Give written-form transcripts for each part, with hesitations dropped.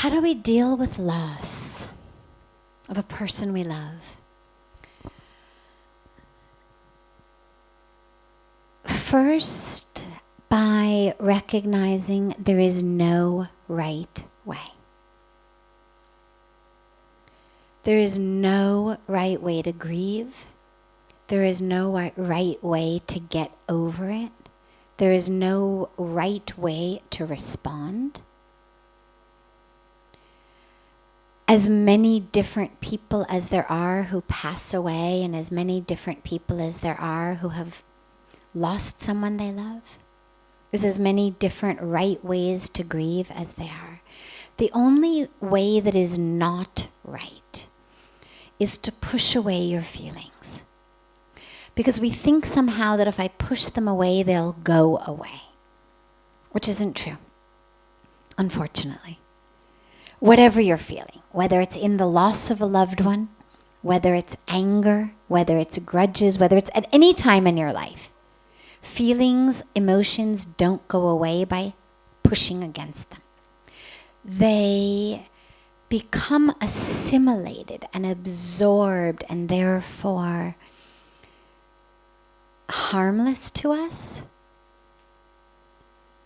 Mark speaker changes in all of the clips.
Speaker 1: How do we deal with loss of a person we love? First, by recognizing there is no right way. There is no right way to grieve. There is no right way to get over it. There is no right way to respond. As many different people as there are who pass away, and as many different people as there are who have lost someone they love, there's as many different right ways to grieve as there are. The only way that is not right is to push away your feelings. Because we think somehow that if I push them away, they'll go away. Which isn't true, unfortunately. Whatever you're feeling, whether it's in the loss of a loved one, whether it's anger, whether it's grudges, whether it's at any time in your life, feelings, emotions don't go away by pushing against them. They become assimilated and absorbed and therefore harmless to us,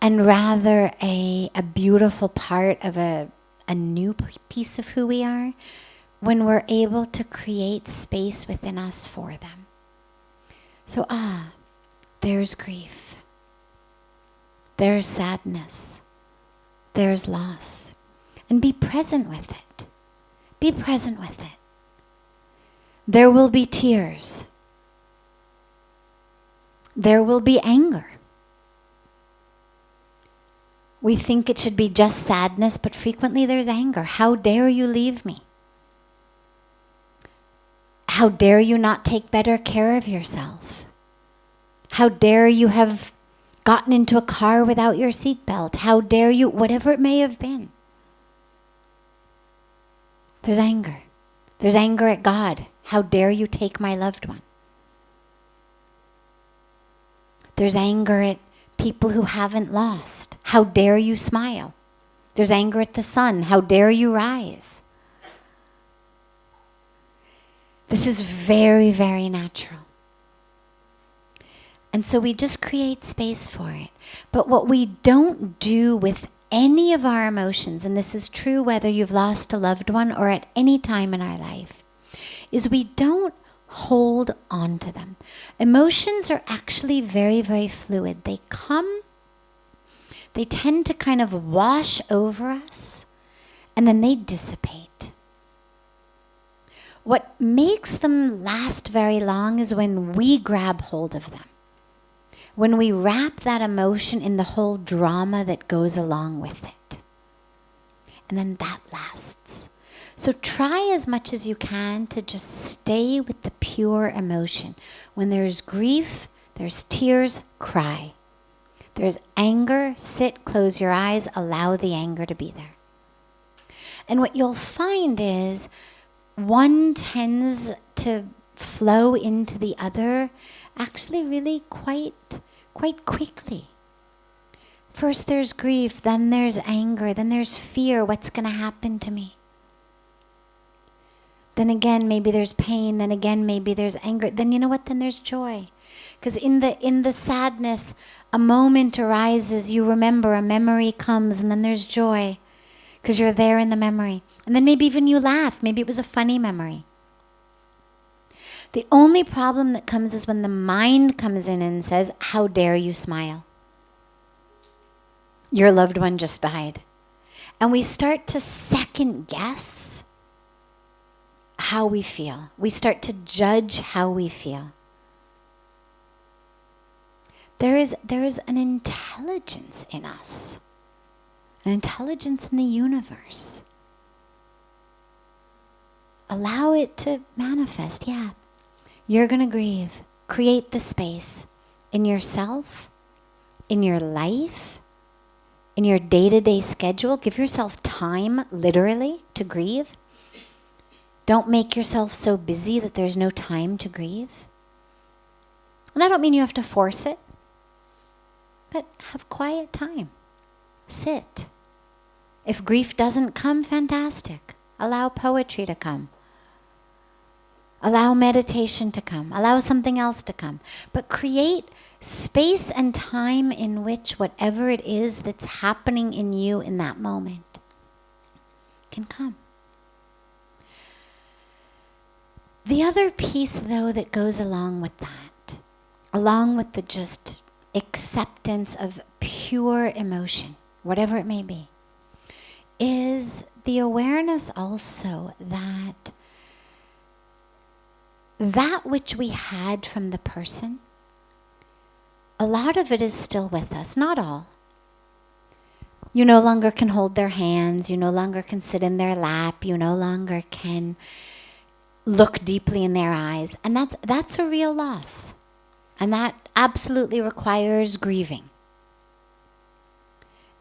Speaker 1: and rather a beautiful part of a new piece of who we are when we're able to create space within us for them. So, there's grief. There's sadness. There's loss. And be present with it. Be present with it. There will be tears. There will be anger. We think it should be just sadness, but frequently there's anger. How dare you leave me? How dare you not take better care of yourself? How dare you have gotten into a car without your seatbelt? How dare you, whatever it may have been. There's anger. There's anger at God. How dare you take my loved one? There's anger at people who haven't lost. How dare you smile? There's anger at the sun. How dare you rise? This is very, very natural. And so we just create space for it. But what we don't do with any of our emotions, and this is true whether you've lost a loved one or at any time in our life, is we don't hold on to them. Emotions are actually very, very fluid. They come, they tend to kind of wash over us, and then they dissipate. What makes them last very long is when we grab hold of them. When we wrap that emotion in the whole drama that goes along with it. And then that lasts. So try as much as you can to just stay with the pure emotion. When there's grief, there's tears, cry. There's anger, sit, close your eyes, allow the anger to be there. And what you'll find is one tends to flow into the other actually really quite quickly. First there's grief, then there's anger, then there's fear. What's going to happen to me? Then again, maybe there's pain. Then again, maybe there's anger. Then you know what? Then there's joy. Because in the sadness, a moment arises, you remember, a memory comes, and then there's joy. Because you're there in the memory. And then maybe even you laugh. Maybe it was a funny memory. The only problem that comes is when the mind comes in and says, how dare you smile? Your loved one just died. And we start to second guess how we feel. We start to judge how we feel. There is an intelligence in us, an intelligence in the universe. Allow it to manifest, yeah. You're going to grieve. Create the space in yourself, in your life, in your day-to-day schedule. Give yourself time, literally, to grieve. Don't make yourself so busy that there's no time to grieve. And I don't mean you have to force it, but have quiet time. Sit. If grief doesn't come, fantastic. Allow poetry to come. Allow meditation to come. Allow something else to come. But create space and time in which whatever it is that's happening in you in that moment can come. The other piece, though, that goes along with that, along with the just acceptance of pure emotion, whatever it may be, is the awareness also that that which we had from the person, a lot of it is still with us, not all. You no longer can hold their hands, you no longer can sit in their lap, you no longer can look deeply in their eyes, and that's a real loss. And that absolutely requires grieving.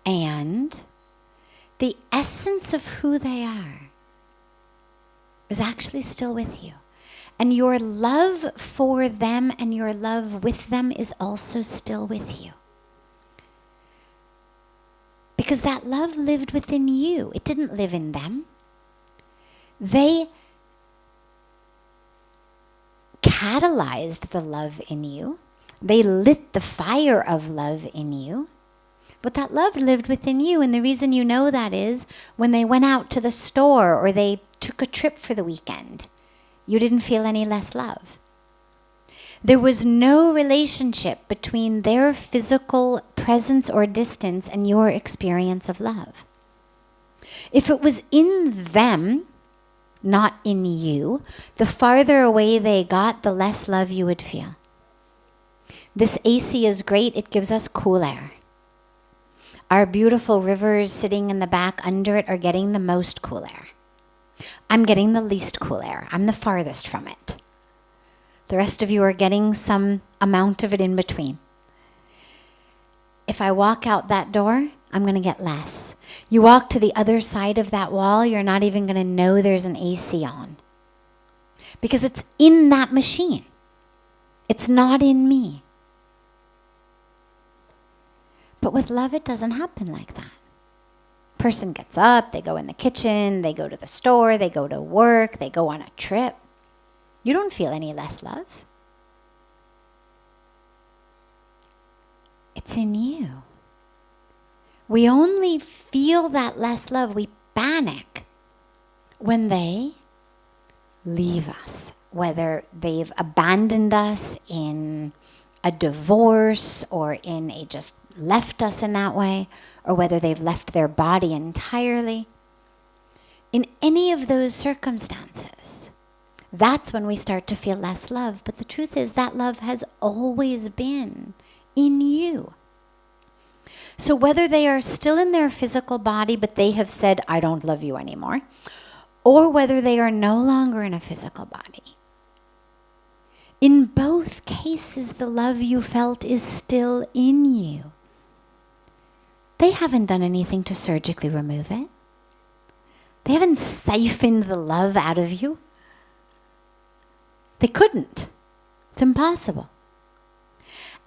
Speaker 1: And the essence of who they are is actually still with you. And your love for them and your love with them is also still with you. Because that love lived within you. It didn't live in them. They catalyzed the love in you. They lit the fire of love in you. But that love lived within you, and the reason you know that is when they went out to the store or they took a trip for the weekend, you didn't feel any less love. There was no relationship between their physical presence or distance and your experience of love. If it was in them, not in you, the farther away they got, the less love you would feel. This AC is great. It gives us cool air. Our beautiful rivers sitting in the back under it are getting the most cool air. I'm getting the least cool air. I'm the farthest from it. The rest of you are getting some amount of it in between. If I walk out that door, I'm going to get less. You walk to the other side of that wall, you're not even going to know there's an AC on. Because it's in that machine. It's not in me. But with love, it doesn't happen like that. Person gets up, they go in the kitchen, they go to the store, they go to work, they go on a trip. You don't feel any less love. It's in you. We only feel that less love. We panic when they leave us, whether they've abandoned us in a divorce or in a just left us in that way, or whether they've left their body entirely. In any of those circumstances, that's when we start to feel less love. But the truth is that love has always been in you. So whether they are still in their physical body, but they have said, I don't love you anymore, or whether they are no longer in a physical body, in both cases, the love you felt is still in you. They haven't done anything to surgically remove it. They haven't siphoned the love out of you. They couldn't. It's impossible.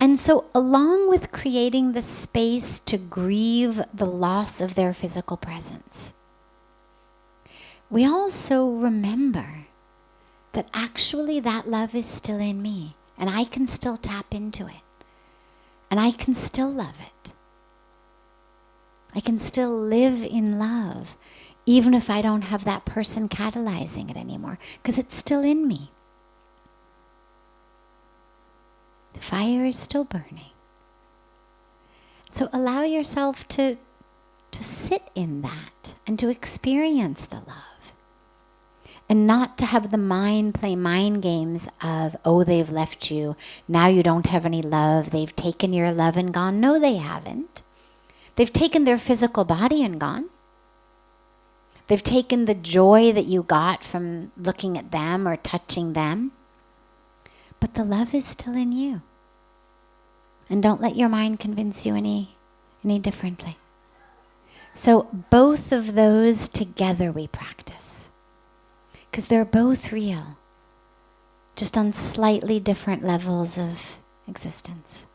Speaker 1: And so along with creating the space to grieve the loss of their physical presence, we also remember that actually that love is still in me, and I can still tap into it, and I can still love it. I can still live in love, even if I don't have that person catalyzing it anymore, because it's still in me. The fire is still burning. So allow yourself to sit in that and to experience the love. And not to have the mind play mind games of, oh, they've left you, now you don't have any love, they've taken your love and gone. No, they haven't. They've taken their physical body and gone. They've taken the joy that you got from looking at them or touching them. But the love is still in you. And don't let your mind convince you any differently. So both of those together we practice. Because they're both real, just on slightly different levels of existence.